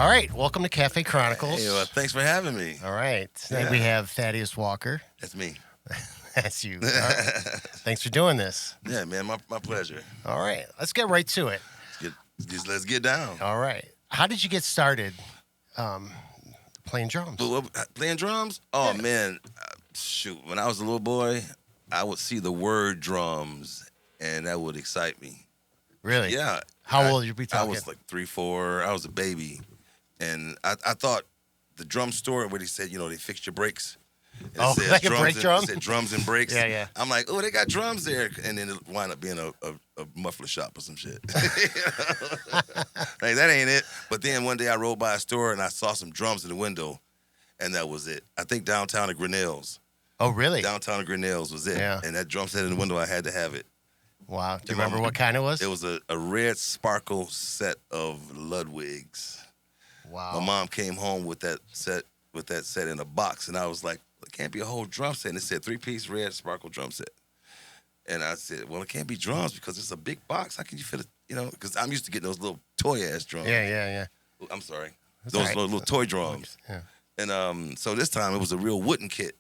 All right, welcome to Cafe Chronicles. Hey, well, thanks for having me. All right, tonight we have Thaddeus Walker. That's me. That's you. All right. Thanks for doing this. Yeah, man, my pleasure. All right, let's get right to it. Let's get down. All right, how did you get started playing drums? Playing drums? Oh, man. Shoot, when I was a little boy, I would see the word drums, and that would excite me. Really? Yeah. How old you be talking? I was like 3, 4. I was a baby. And I thought the drum store where they said, they fixed your brakes. Oh, like a brake drum? It said drums and brakes. Yeah. I'm like, oh, they got drums there. And then it wound up being a muffler shop or some shit. Like, that ain't it. But then one day I rode by a store and I saw some drums in the window, and that was it. I think downtown at Grinnell's. Oh, really? Downtown at Grinnell's was it. Yeah. And that drum set in the window, I had to have it. Wow. Do you remember what kind it was? It was a red sparkle set of Ludwig's. Wow. My mom came home with that set in a box, and I was like, it can't be a whole drum set. And it said 3-piece red sparkle drum set. And I said, well, it can't be drums because it's a big box. How can you fit it? Because I'm used to getting those little toy-ass drums. Yeah. I'm sorry. That's Those all right. little toy drums. Yeah. And so this time it was a real wooden kit.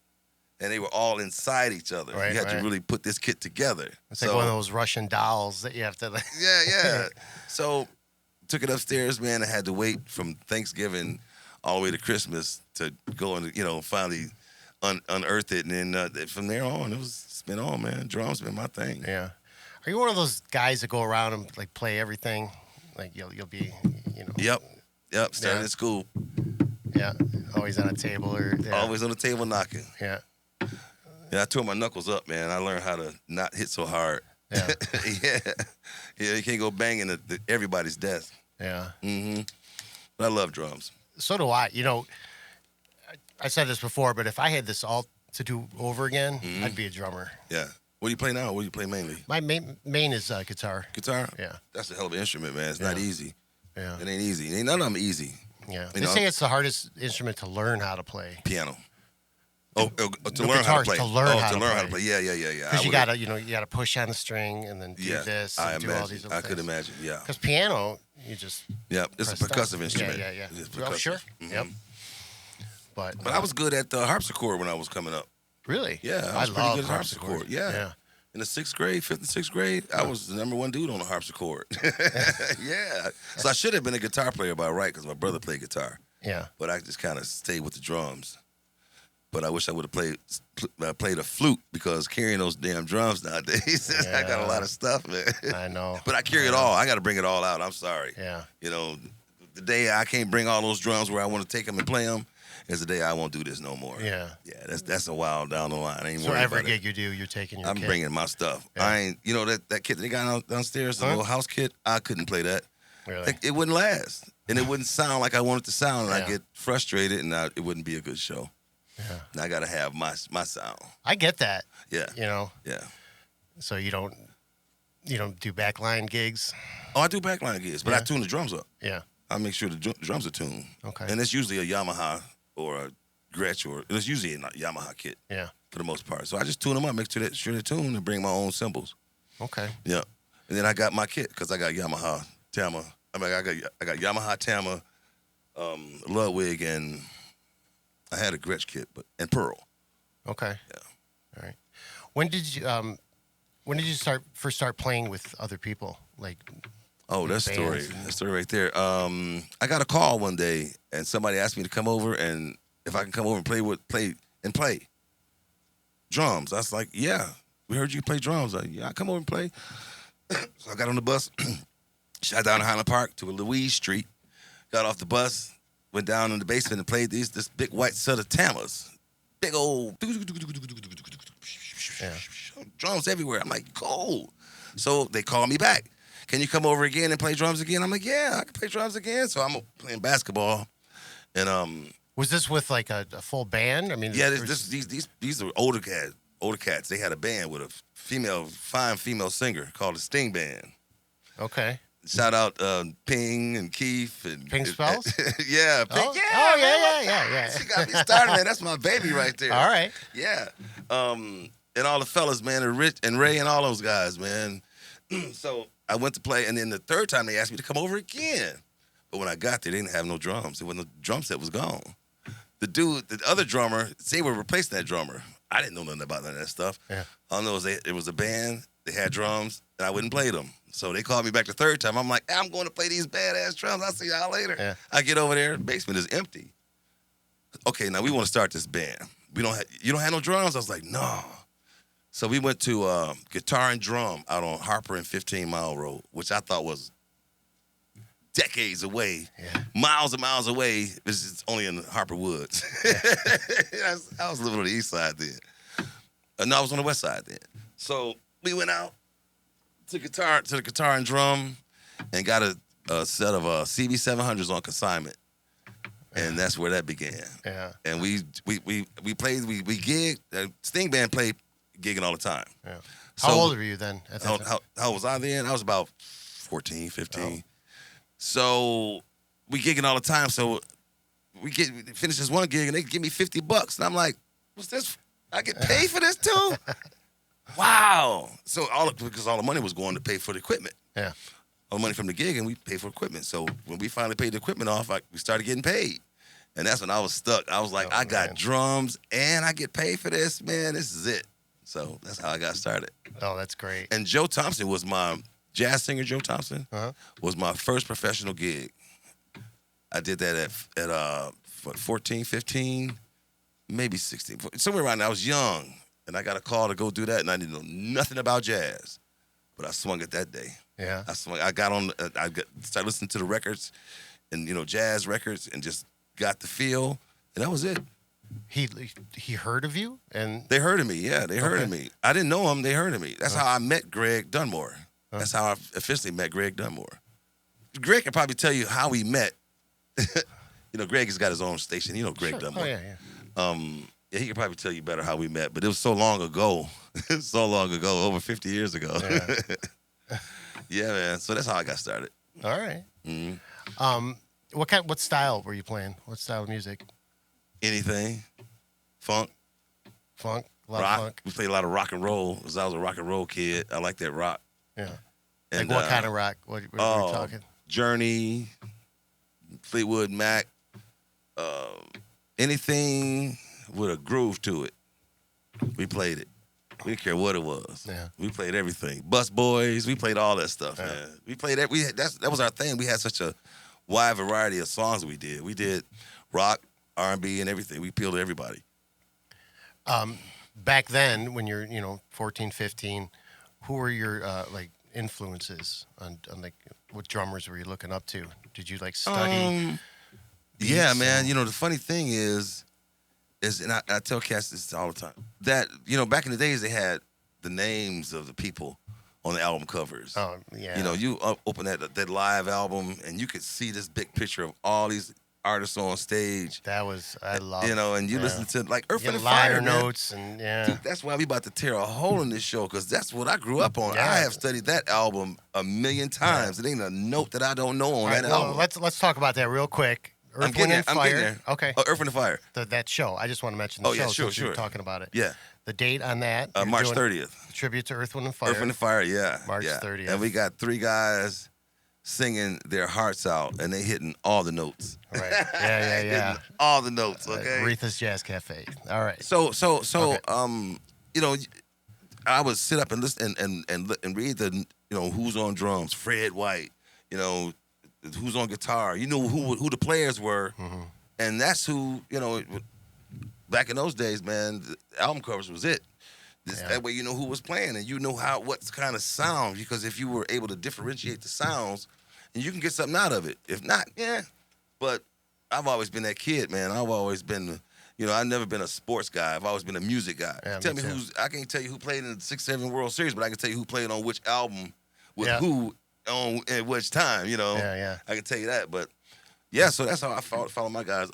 And they were all inside each other. Right, you had to right. really put this kit together. It's like one of those Russian dolls that you have to. Yeah. So took it upstairs, man. I had to wait from Thanksgiving all the way to Christmas to go and finally unearth it. And then from there on, it's been on, man. Drums been my thing. Yeah. Are you one of those guys that go around and like play everything? Like you'll be, Yep. Starting at school, Yeah. Always on a table or. Yeah. always on the table knocking. Yeah. Yeah, I tore my knuckles up, man. I learned how to not hit so hard. Yeah. Yeah. You can't go banging at everybody's desk. Yeah. But I love drums. So do I. I said this before, but if I had this all to do over again, I'd be a drummer. Yeah. What do you play now? What do you play mainly? My main is guitar. Guitar? Yeah. That's a hell of an instrument, man. It's not easy. Yeah. It ain't easy. Ain't none of them easy. Yeah. You They know? say it's the hardest instrument to learn how to play. Piano. To The learn how to guitar's play. to learn how to how to play. play. Yeah. Because you gotta push on the string and then do this and do all these other I things. could imagine. Yeah. Because piano, you just Yeah. It's a press percussive stuff. instrument. Yeah. It's Oh, percussive. sure. Mhm. Yep. But But I was good at the harpsichord when I was coming up. really. Yeah, I was pretty love good at harpsichord. Yeah. Yeah. In the 6th grade, 5th and 6th grade, I was the number one dude on the harpsichord. Yeah. So I should have been a guitar player by right because my brother played guitar. Yeah. But I just kind of stayed with the drums. But I wish I would have played a flute because carrying those damn drums nowadays, I got a lot of stuff, man. I know. But I carry it all. I got to bring it all out. I'm sorry. Yeah. The day I can't bring all those drums where I want to take them and play them is the day I won't do this no more. Yeah. Yeah, that's a while down the line. I ain't So worried every about it. gig you do, you're taking your I'm kit. bringing my stuff. Yeah. I ain't, that kit they got downstairs, the little house kit, I couldn't play that. Really? It wouldn't last. And it wouldn't sound like I wanted to sound, and Yeah. I'd get frustrated, and it wouldn't be a good show. Yeah. And I got to have my sound. I get that. Yeah. Yeah. So you don't do backline gigs. Oh, I do backline gigs, but I Yeah. tune the drums up. Yeah. I make sure the drums are tuned. Okay. And it's usually a Yamaha or a Gretsch, or it's usually a Yamaha kit Yeah. for the most part. So I just tune them up, make sure they're tuned, and bring my own cymbals. Okay. Yeah. And then I got my kit because I got Yamaha, Tama. I got Yamaha, Tama, Ludwig, and I had a Gretsch kit, and Pearl. Okay. Yeah. All right. When did you first start playing with other people? Like, Oh, that story. bands. That story right there. I got a call one day, and somebody asked me to come over, and if I can come over and play drums. I was like, yeah. We heard you play drums. Yeah, I come over and play. So I got on the bus, shot down to Highland Park to Louise Street, got off the bus, went down in the basement and played this big white set of Tamas. Big old Yeah. drums everywhere. I'm like, cool. So they called me back. Can you come over again and play drums again? I'm like, yeah, I can play drums again. So I'm playing basketball. And Was this with like a full band? I mean, yeah, these are older cats. They had a band with a fine female singer called the Sting Band. Okay. Shout out Ping and Keith and Ping Spells? Yeah, Ping. Oh, yeah. She got me started, man. That's my baby right there. All right. Yeah. And all the fellas, man, and Rich and Ray and all those guys, man. So I went to play, and then the third time they asked me to come over again. But when I got there, they didn't have no drums. There was no drum set was gone. The other drummer, they were replacing that drummer. I didn't know nothing about none of that stuff. Yeah. All I know is it was a band. They had drums, and I wouldn't play them. So they called me back the third time. I'm like, I'm going to play these badass drums. I'll see y'all later. Yeah. I get over there. The basement is empty. Okay, now we want to start this band. You don't have no drums? I was like, no. So we went to Guitar and Drum out on Harper and 15 Mile Road, which I thought was decades away, miles and miles away. This is only in Harper Woods. I was living on the east side then. No, I was on the west side then. So we went out to the Guitar and Drum and got a set of CB700s on consignment. And that's where that began. Yeah. And we played, we gigged. Sting Band played gigging all the time. Yeah. How old were you then? How was I then? I was about 14, 15. Oh. So we gigging all the time. So we finish this one gig and they give me $50. And I'm like, what's this? I get paid for this too? Wow. So because all the money was going to pay for the equipment. Yeah. All the money from the gig and we paid for equipment. So when we finally paid the equipment off, we started getting paid. And that's when I was stuck. I was like, I got drums and I get paid for this, man. This is it. So that's how I got started. Oh, that's great. And Joe Thompson was my jazz singer. Joe Thompson was my first professional gig. I did that at 14, 15, maybe 16, somewhere around there. I was young, and I got a call to go do that, and I didn't know nothing about jazz, but I swung it that day. Yeah, I swung. I got on. Started listening to the records, and jazz records, and just got the feel, and that was it. He heard of you, and they heard of me. Yeah, they heard of me. I didn't know him. They heard of me. That's how I met Greg Dunmore. That's how I officially met Greg Dunmore. Greg can probably tell you how we met. Greg has got his own station. Greg Dunmore. Oh, yeah. He could probably tell you better how we met, but it was so long ago. Over 50 years ago. Yeah. Yeah, man. So that's how I got started. All right. Mm-hmm. What style were you playing? What style of music? Anything. Funk. A lot rock. of funk. We played a lot of rock and roll because I was a rock and roll kid. I like that rock. Yeah. And, what kind of rock? What were we talking? Journey, Fleetwood Mac, anything with a groove to it. We played it. We didn't care what it was. Yeah. We played everything. Bus Boys. We played all that stuff, man. We played that. That was our thing. We had such a wide variety of songs we did. We did rock, R&B, and everything. We appealed to everybody. Back then, when you're 14, 15, who were your influences on what drummers were you looking up to? Did you study? Yeah, man. The funny thing is and I tell cats this all the time, that back in the days they had the names of the people on the album covers. Oh yeah. You open that live album and you could see this big picture of all these artists on stage. I love and you listen to Earth, Wind & Fire notes and Dude, that's why we about to tear a hole in this show, because that's what I grew up on. Yeah. I have studied that album a million times. It ain't a note that I don't know on that album. Let's talk about that real quick. Earth, Wind & Fire. Okay. Earth, Wind & Fire. That show. I just want to mention the show since you're talking about it. Yeah. The date on that. March 30th. Tribute to Earth, Wind & Fire. Earth, Wind & Fire, yeah. March 30th. And we got 3 guys singing their hearts out, and they hitting all the notes. Right. Yeah. Hitting all the notes, okay? Aretha's Jazz Cafe. All right. So, I would sit up and listen and read the, who's on drums, Fred White, who's on guitar, who the players were, and that's who, back in those days, man, the album covers was it. That way you know who was playing and you know what kind of sound, because if you were able to differentiate the sounds, and you can get something out of it. If not, yeah. But I've always been that kid, man. I've always been, I've never been a sports guy. I've always been a music guy. Yeah, tell me I can't tell you who played in the 6-7 World Series, but I can tell you who played on which album with who on at which time, Yeah. I can tell you that. But yeah, so that's how I follow my guys.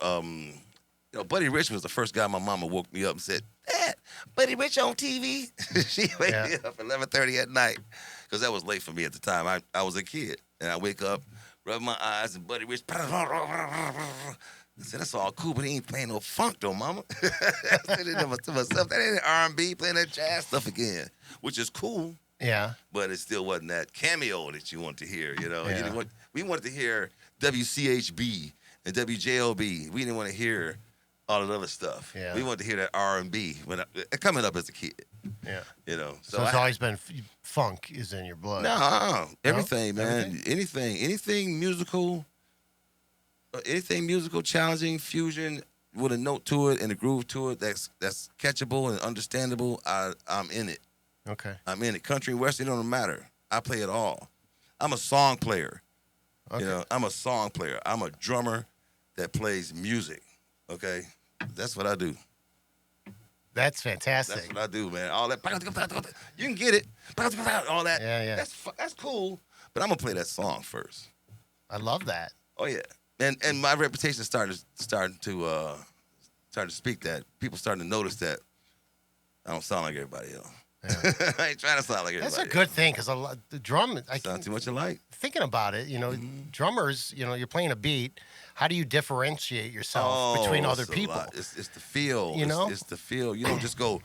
Buddy Rich was the first guy my mama woke me up and said, Dad, Buddy Rich on TV. She wake me up at 11:30 at night, because that was late for me at the time. I was a kid, and I wake up, rub my eyes, and Buddy Rich. I said, that's all cool, but he ain't playing no funk though, mama. I said to myself, that ain't R&B, playing that jazz stuff again, which is cool. Yeah. but it still wasn't that cameo that you want to hear. You know, Yeah. we wanted to hear WCHB and WJLB. We didn't want to hear all the other stuff. Yeah. We wanted to hear that R&B when coming up as a kid. Yeah. You know, So it's always been funk is in your blood. no, everything, No? man. Everything? Anything musical, challenging, fusion with a note to it and a groove to it that's catchable and understandable. I'm in it. Okay. I'm in it. Country, western, it don't matter. I play it all. I'm a song player. Okay. You know, I'm a song player. I'm a drummer that plays music. Okay, that's what I do. That's fantastic. That's what I do, man. All that, you can get it. All that. Yeah. That's cool. But I'm gonna play that song first. I love that. Oh yeah, and my reputation starting to speak that. People starting to notice that I don't sound like everybody else. Yeah. I ain't trying to sound like everybody. That's a good thing because the drum. Sound too much alike. Thinking about it, drummers. You're playing a beat. How do you differentiate yourself between other it's a people? lot. It's the feel. You know? It's the feel. You don't just go,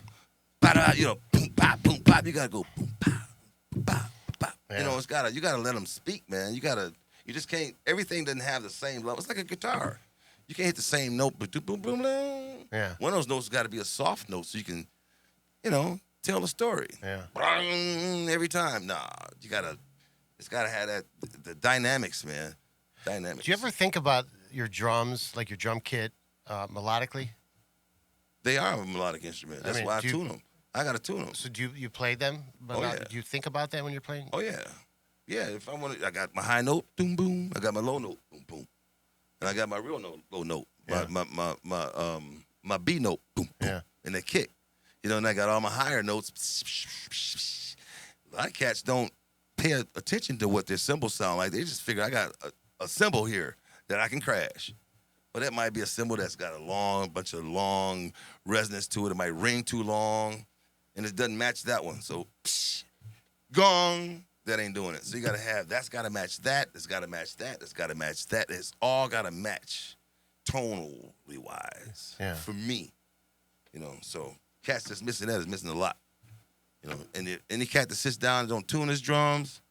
ba-da, boom, pop, boom, pop. You gotta go, boom, pop, boom, pop, pop. Yeah. You gotta let them speak, man. You just can't. Everything doesn't have the same level. It's like a guitar. You can't hit the same note, but boom, boom, boom. Yeah. One of those notes got to be a soft note so you can, tell the story. Yeah. Every time. Nah, it's gotta have that the dynamics, man. Dynamics. Do you ever think about your drums, like your drum kit, melodically? They are a melodic instrument. That's why I tune them. I gotta tune them. So do you play them? But Yeah. do you think about that when you're playing? Oh yeah, yeah. If I want to, I got my high note, boom boom. I got my low note, boom boom, and I got my real note, low note. Yeah. My B note, boom boom, Yeah. and the kick. And I got all my higher notes. A lot of cats don't pay attention to what their cymbals sound like. They just figure I got a cymbal here that I can crash. But that might be a cymbal that's got a bunch of long resonance to it. It might ring too long, and it doesn't match that one. So, gong, that ain't doing it. So you got to have, that's got to match that. It's got to match that. It's got to match that. It's all got to match tonally wise for me. So cats that's missing that is missing a lot. And any cat that sits down and don't tune his drums,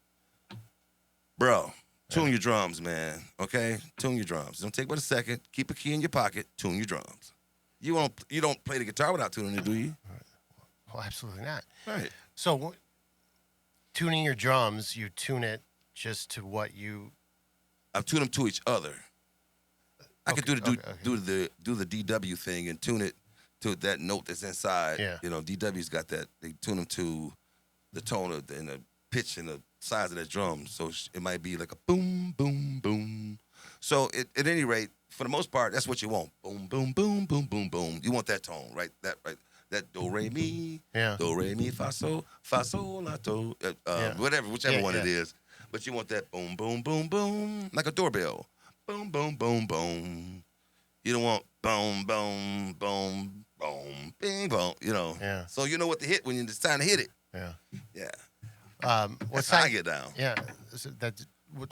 bro, tune your drums, man. Okay, tune your drums. Don't take but a second. Keep a key in your pocket. Tune your drums. You don't play the guitar without tuning it, do you? Well, absolutely not. Right. So, tuning your drums, you tune it just to what you. I tune them to each other. I could do the DW thing and tune it to that note that's inside. Yeah. DW's got that. They tune them to the tone and the pitch and the size of that drum. So it might be like a boom, boom, boom. So at any rate, for the most part, that's what you want. Boom, boom, boom, boom, boom, boom. You want that tone, right? That do re mi, do re mi fa sol la do, whichever one it is. But you want that boom, boom, boom, boom, like a doorbell. Boom, boom, boom, boom. You don't want boom, boom, boom, boom, bing, boom. Yeah. So you know what to hit when it's time to hit it. Yeah. Yeah. What That's side? how I get down. Yeah.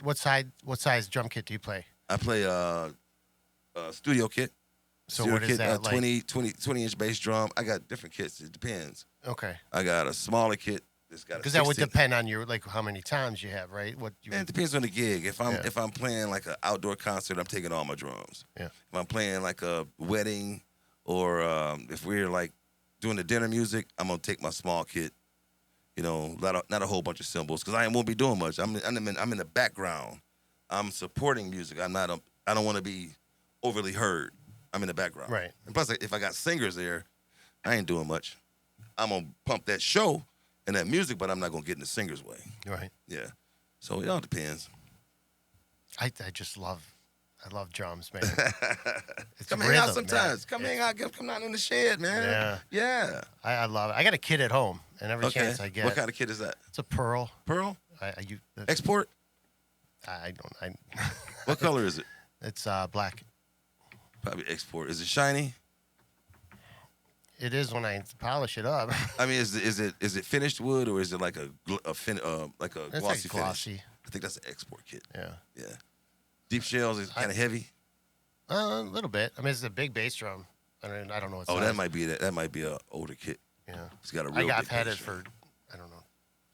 What size drum kit do you play? I play studio kit. So studio what is kit, that like? 20-inch bass drum. I got different kits. It depends. Okay. I got a smaller kit. Because that would depend on your how many times you have, right? It depends on the gig. If I'm playing like an outdoor concert, I'm taking all my drums. Yeah. If I'm playing like a wedding, or if we're like doing the dinner music, I'm gonna take my small kit. Not a whole bunch of cymbals, because I won't be doing much. I'm in the background. I'm supporting music. I don't want to be overly heard. I'm in the background. Right. And plus, if I got singers there, I ain't doing much. I'm gonna pump that show and that music, but I'm not gonna get in the singer's way. Right. Yeah. So it all depends. I love drums, man. It's Come rhythm, hang out sometimes. Man. Come hang out. Come out in the shed, man. Yeah. I love it. I got a kid at home, and every chance I get. What kind of kit is that? It's a Pearl. Pearl? Export? I don't. What color is it? It's black. Probably export. Is it shiny? It is when I polish it up. I mean, is it finished wood, or is it like a glossy like glossy. finish? I think that's an export kit. Yeah. Yeah. Deep shells is kind of heavy. A little bit. I mean, it's a big bass drum. I don't know what size. That might be an older kit. Yeah. It's got a real. I've had it for, I don't know,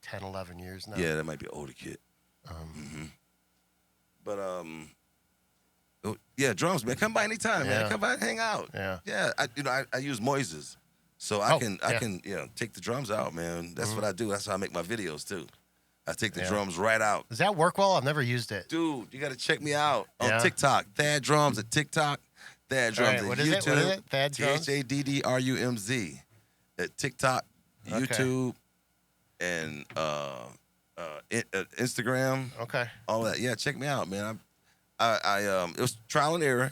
10, 11 years now. Yeah, that might be an older kid. But yeah, drums, man. Come by anytime, man. Yeah. Come by and hang out. Yeah. Yeah, I use Moises, so I can take the drums out, man. That's what I do. That's how I make my videos too. I take the drums right out. Does that work well? I've never used it. Dude, you got to check me out on Yeah. TikTok. Thad Drums at TikTok. Thad Drums at What YouTube. is it? What is it? Thad Drums? THADDRUMZ at TikTok, Okay. YouTube, and Instagram. Okay. All that. Yeah, check me out, man. It was trial and error,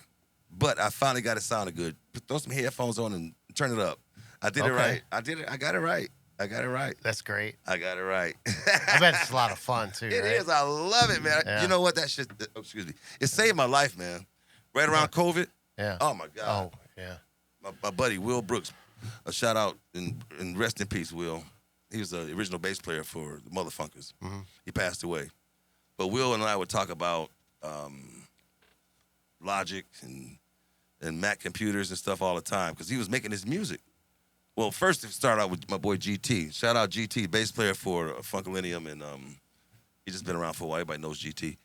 but I finally got it sounding good. Throw some headphones on and turn it up. I did it right. I got it right. I got it right. That's great. I got it right. I bet it's a lot of fun too. It right? is. I love it, man. Yeah. You know what? That shit. Excuse me. It saved my life, man. Right around COVID. Yeah. Oh my God. Oh, yeah. My buddy Will Brooks. A shout out and rest in peace, Will. He was the original bass player for the Mutha Funkas. He passed away. But Will and I would talk about Logic and Mac computers and stuff all the time because he was making his music. Well, first it started out with my boy GT. Shout out GT, bass player for Funkalinium, and he's just been around for a while. Everybody knows GT.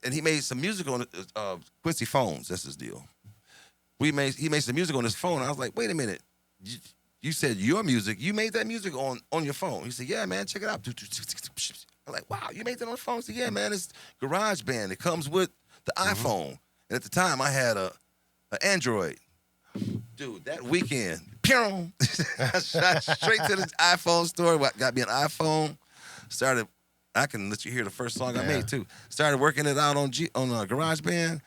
And he made some music on Quincy phones. That's his deal. He made some music on his phone. I was like, wait a minute. You said your music. You made that music on your phone. He said, yeah, man, check it out. I'm like, wow, you made that on the phone? He said, yeah, man, it's GarageBand. It comes with the iPhone. And at the time, I had an Android. Dude, that weekend, I shot straight to the iPhone store. Got me an iPhone. Started. I can let you hear the first song I made too. Started working it out on GarageBand.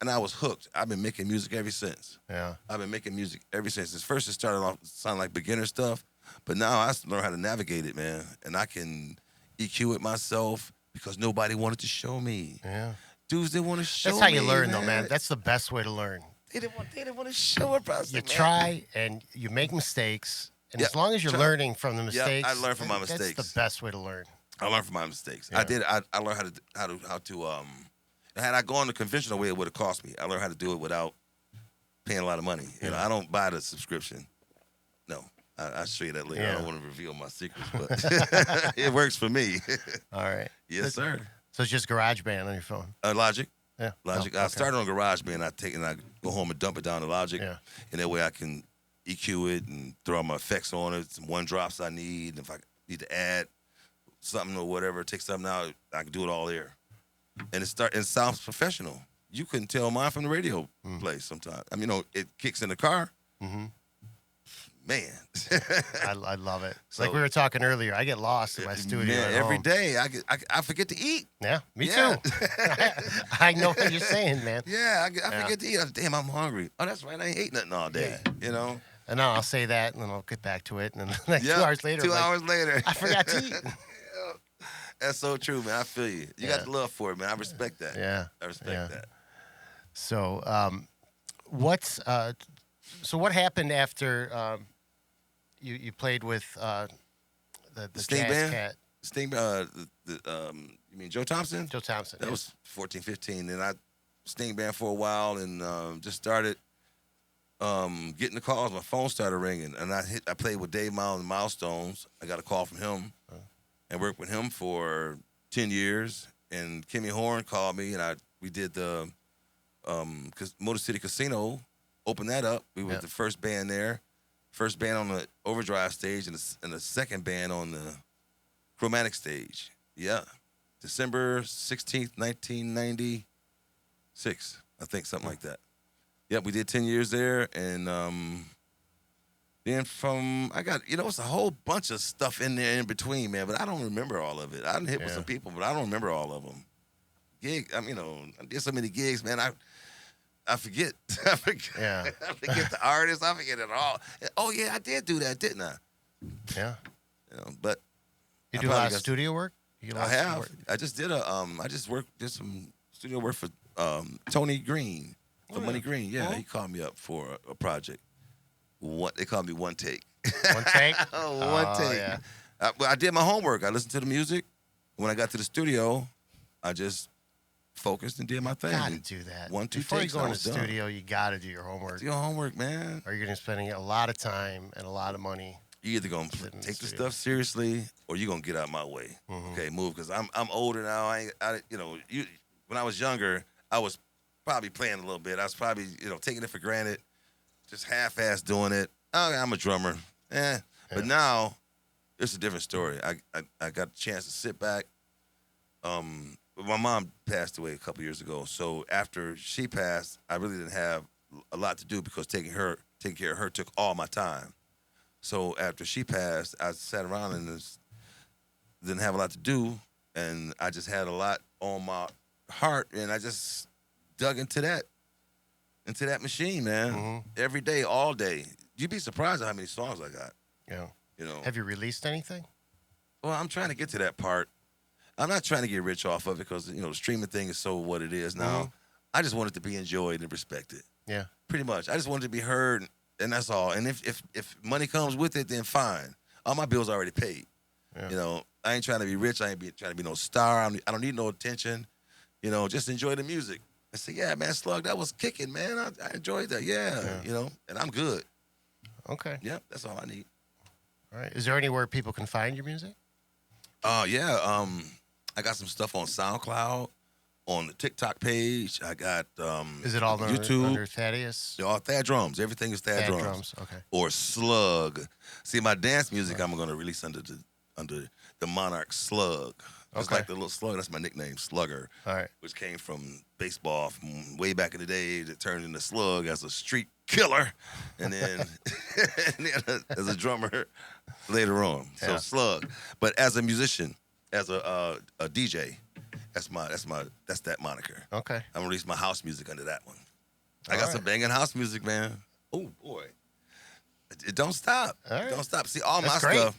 And I was hooked. I've been making music ever since. Yeah. I've been making music ever since. At first, it started off sounding like beginner stuff, but now I learned how to navigate it, man. And I can EQ it myself because nobody wanted to show me. Yeah. Dudes didn't want to show me. That's how you learn, though, man. That's the best way to learn. They didn't want to show it, bro. You try and you make mistakes, and as long as you're learning from the mistakes, I learned from my mistakes. That's the best way to learn. I learned from my mistakes. Yeah. I did. I learned how to. Had I gone the conventional way, it would have cost me. I learned how to do it without paying a lot of money. You know, I don't buy the subscription. No, I'll show you that later. I don't want to reveal my secrets, but it works for me. All right. Yes, sir. So it's just GarageBand on your phone. Logic. Yeah. Logic. Oh, I okay. started on GarageBand. I go home and dump it down to Logic, and that way I can EQ it and throw all my effects on it. Some one drops I need. And if I need to add something or whatever, take something out, I can do it all there. And it sounds professional. You couldn't tell mine from the radio play sometimes. I mean, it kicks in the car. Man. I love it. So- Like we were talking earlier, I get lost in my studio Man, at every home. day I forget to eat. Yeah, me Yeah. too. I know what you're saying, man. Yeah, I forget to eat. Damn, I'm hungry. Oh, that's right. I ain't ate nothing all day. You know? And then I'll say that, and then I'll get back to it, and then like 2 hours later, 2 I'm like, hours later. I forgot to eat. That's so true, man. I feel you. You got the love for it, man. I respect that. Yeah. I respect that. So, what happened after you played with the Sting jazz band? cat, Sting, you mean Joe Thompson? Joe Thompson? That was 14, 15. And I Sting band for a while and just started getting the calls. My phone started ringing, and I played with Dave Miles and Milestones. I got a call from him, and worked with him for 10 years. And Kimmy Horn called me, and we did the Motor City Casino. Opened that up. We were the first band there, first band on the overdrive stage, and the second band on the chromatic stage. Yeah, December 16th, 1996, I think, something like that. Yep, we did 10 years there, and then it's a whole bunch of stuff in there in between, man, but I don't remember all of it. I done hit with some people, but I don't remember all of them. I did so many gigs, man, I forget. I forget the artists, I forget it all. Oh, yeah, I did do that, didn't I? Yeah. But You do a lot of studio work? I have. I just did did some studio work for Tony Green. For Money Green, he called me up for a project. They called me One Take. One take? One take. Yeah. I did my homework. I listened to the music. When I got to the studio, I just focused and did my thing. You gotta do that. 1, 2 Before takes, you go I in the was done. studio, you gotta do your homework. Do your homework, man. Or you're gonna be spending a lot of time and a lot of money. You either gonna Sit in the take the studio. stuff seriously or you gonna get out my way. Okay, move because I'm older now. When I was younger, I was probably playing a little bit. I was probably taking it for granted, just half-ass doing it. Oh, I'm a drummer, Yeah. But now it's a different story. I got a chance to sit back. My mom passed away a couple years ago, so after she passed, I really didn't have a lot to do because taking care of her took all my time. So after she passed, I sat around and didn't have a lot to do, and I just had a lot on my heart, and I just dug into that machine, man. Every day, all day. You'd be surprised at how many songs I got. Yeah. You know. Have you released anything? Well, I'm trying to get to that part. I'm not trying to get rich off of it because the streaming thing is so what it is now. I just want it to be enjoyed and respected. Yeah. Pretty much. I just want it to be heard, and that's all. And if money comes with it, then fine. All my bills are already paid. Yeah. I ain't trying to be rich. I ain't trying to be no star. I don't need no attention. Just enjoy the music. I say, yeah, man, Slug, that was kicking, man. I enjoyed that. Yeah. And I'm good. Okay. Yeah, that's all I need. All right. Is there anywhere people can find your music? Yeah. I got some stuff on SoundCloud, on the TikTok page. I got Is it all YouTube. under Thaddeus? All Thad drums. Everything is Thad drums. Okay. Or Slug. See, my dance music I'm gonna release under the Monarch Slug. It's Okay. like the little slug. That's my nickname, Slugger. All right. Which came from baseball from way back in the day. That turned into Slug as a street killer, and then, as a drummer later on. So Yeah. Slug. But as a musician, as a DJ, that's that moniker. Okay. I'm gonna release my house music under that one. I got All some right. banging house music, man. Oh boy, it don't stop. All right. It don't stop. See, all That's my great. stuff.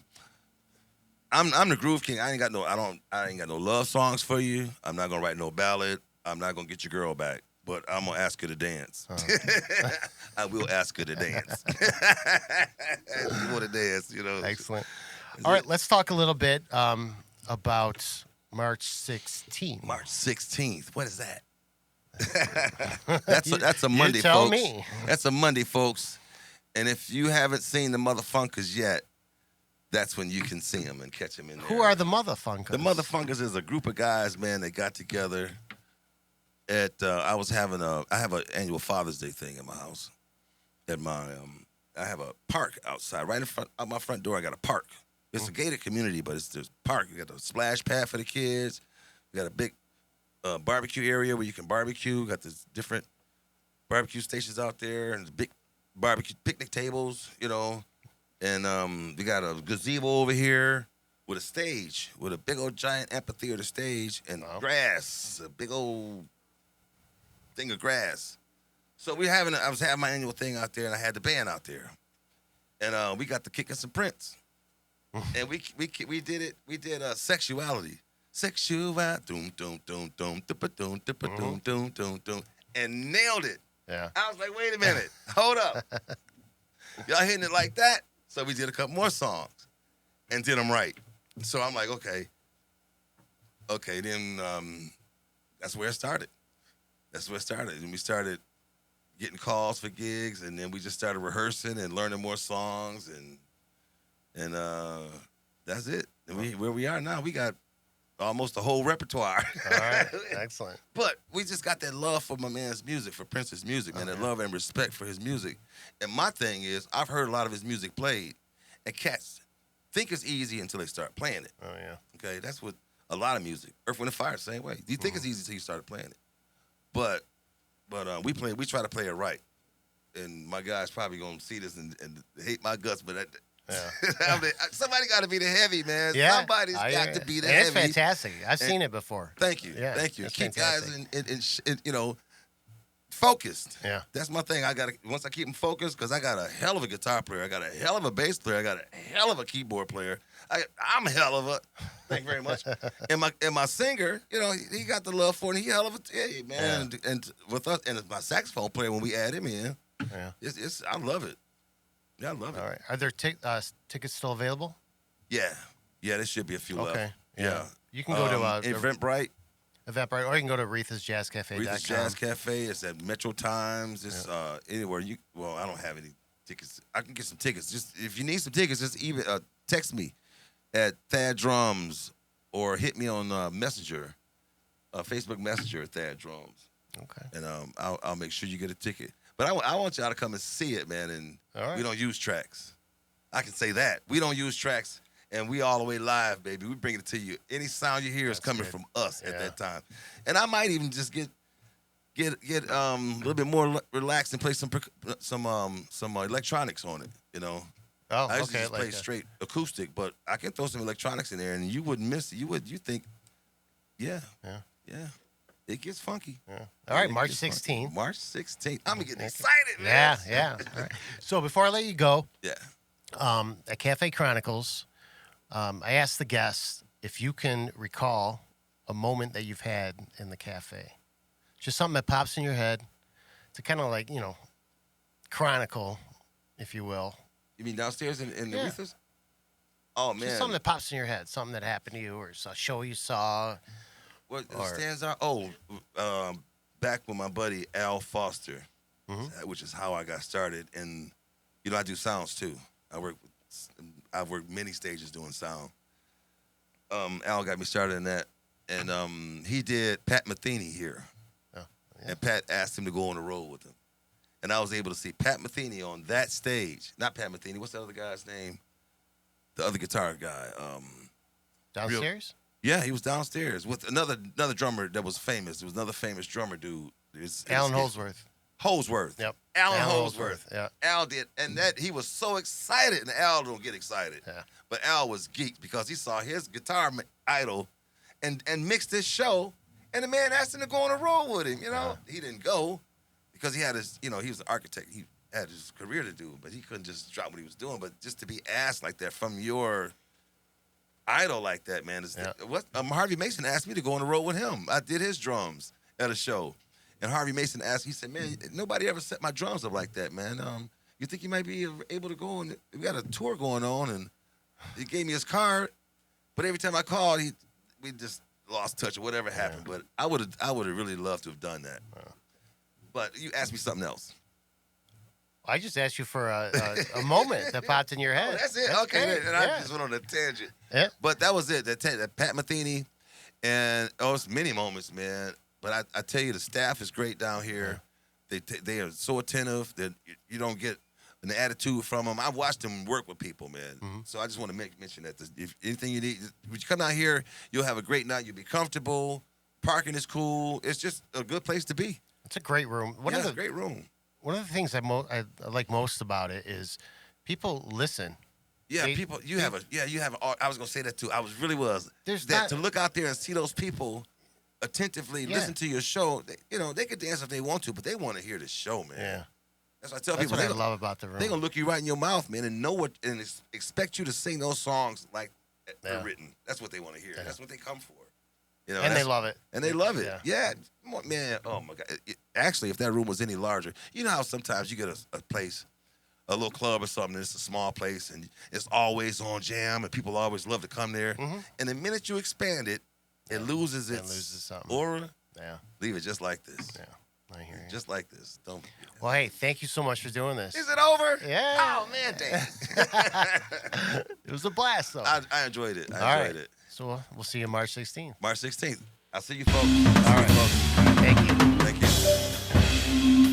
I'm the groove king. I ain't got no love songs for you. I'm not gonna write no ballad. I'm not gonna get your girl back, but I'm gonna ask her to dance. I will ask her to dance. You want to dance, Excellent. All right. Let's talk a little bit about March 16th. March 16th. What is that? That's a Monday, you tell folks. me. That's a Monday, folks. And if you haven't seen the Mutha Funkas yet, that's when you can see them and catch them in there. Who are the Mutha Funkas? The Mutha Funkas is a group of guys, man, that got together at I have an annual Father's Day thing in my house. At my I have a park outside, right in front of my front door. I got a park. It's a gated community, but it's just park. You got a splash pad for the kids. You got a big barbecue area where you can barbecue. Got this different barbecue stations out there and big barbecue picnic tables, And we got a gazebo over here with a stage, with a big old giant amphitheater stage and grass, a big old thing of grass. So I was having my annual thing out there, and I had the band out there, and we got to kicking some Prince, and we did it. We did sexuality, doom doom doom doom doom doom doom doom doom, and nailed it. Yeah. I was like, wait a minute, hold up, y'all hitting it like that? So we did a couple more songs and did them right. So I'm like, okay, then that's where it started. And we started getting calls for gigs, and then we just started rehearsing and learning more songs, and that's it. And where we are now, we got almost the whole repertoire. All right. Excellent. But we just got that love for my man's music, for Prince's music, man, that love and respect for his music. And my thing is, I've heard a lot of his music played, and cats think it's easy until they start playing it. Oh, yeah. Okay, that's what a lot of music. Earth, Wind, and Fire, same way. You think it's easy until you started playing it. But we try to play it right. And my guy's probably gonna see this and hate my guts, but I mean, somebody got to be the heavy, man. Yeah. Somebody's got to be the and heavy. it's fantastic. I've seen it before. Thank you. Yeah, Thank you. it's Keep fantastic. guys in focused. Yeah. That's my thing. Once I keep them focused, because I got a hell of a guitar player, I got a hell of a bass player, I got a hell of a keyboard player. I'm a hell of a. Thank you very much. and my singer, he got the love for it. He hell of a man. Yeah. And with us, and my saxophone player, when we add him in, Yeah. I love it. Yeah, I love it. All right. Are there tickets still available? Yeah, there should be a few left. Okay. Yeah. You can go to Eventbrite. Eventbrite, or you can go to Retha'sJazzCafe.com. Retha's Jazz Cafe. It's at Metro Times. It's anywhere I don't have any tickets. I can get some tickets. Just if you need some tickets, just even text me at Thad Drums or hit me on Messenger, Facebook Messenger at Thad Drums. Okay. And I'll make sure you get a ticket. But I want y'all to come and see it, man. And we don't use tracks. I can say that. We don't use tracks, and we all the way live, baby. We bring it to you. Any sound you hear is coming from us at that time. And I might even just get a little bit more relaxed and play some electronics on it, you know. Oh, I used to okay. just play straight acoustic, but I can throw some electronics in there, and you wouldn't miss it. You think, yeah. It gets funky. Yeah. All right, March 16th. March 16th. I'm getting excited, Yeah, man. yeah. All right. So before I let you go, Yeah. at Cafe Chronicles, I asked the guests if you can recall a moment that you've had in the cafe. Just something that pops in your head to kind of like, chronicle, if you will. You mean downstairs in the Aretha's? Oh, man. Just something that pops in your head, something that happened to you or a show you saw. What stands out? Oh, back with my buddy Al Foster, which is how I got started. And, I do sounds, too. I've worked many stages doing sound. Al got me started in that. And he did Pat Metheny here. Oh, yeah. And Pat asked him to go on the road with him. And I was able to see Pat Metheny on that stage. Not Pat Metheny. What's the other guy's name? The other guitar guy. Downstairs? Yeah, he was downstairs with another drummer that was famous. There was another famous drummer dude. Alan Holdsworth. Holdsworth. Yep. Alan Holdsworth. Yeah. Al did. And that he was so excited. And Al don't get excited. Yeah. But Al was geeked because he saw his guitar idol and mixed his show. And the man asked him to go on a road with him, He didn't go because he had his, he was an architect. He had his career to do, but he couldn't just drop what he was doing. But just to be asked like that from your idol like that, man. Harvey Mason asked me to go on the road with him. I did his drums at a show. And Harvey Mason asked, he said, man, nobody ever set my drums up like that, man. You think you might be able to go? And we got a tour going on, and he gave me his card. But every time I called, we just lost touch or whatever happened. But I would have really loved to have done that. But you asked me something else. I just asked you for a moment that popped in your head. Oh, that's it. Okay. And I just went on a tangent. Yeah. But that was it. That Pat Metheny. And it's many moments, man. But I tell you, the staff is great down here. They are so attentive that you don't get an attitude from them. I've watched them work with people, man. So I just want to mention that if anything you need, when you come out here, you'll have a great night. You'll be comfortable. Parking is cool. It's just a good place to be. It's a great room. It's a great room. One of the things I like most about it is people listen. Yeah, you have. I was gonna say that too. I was. To look out there and see those people attentively listen to your show. They could dance if they want to, but they want to hear the show, man. Yeah, that's what I tell people. That's what I love about the room. They're gonna look you right in your mouth, man, and know what and expect you to sing those songs like they're written. That's what they want to hear. Yeah. That's what they come for. And they love it. And they love it. Yeah. Man, oh, my God. Actually, if that room was any larger, you know how sometimes you get a place, a little club or something, and it's a small place, and it's always on jam, and people always love to come there. And the minute you expand it, it loses its aura. Yeah. Leave it just like this. Yeah. I hear you. Just like this. Don't. Well, hey, thank you so much for doing this. Is it over? Yeah. Oh, man, dang. It was a blast, though. I enjoyed it. I enjoyed it. So we'll see you March 16th. March 16th. I'll see you folks. All right, folks. Thank you. Thank you.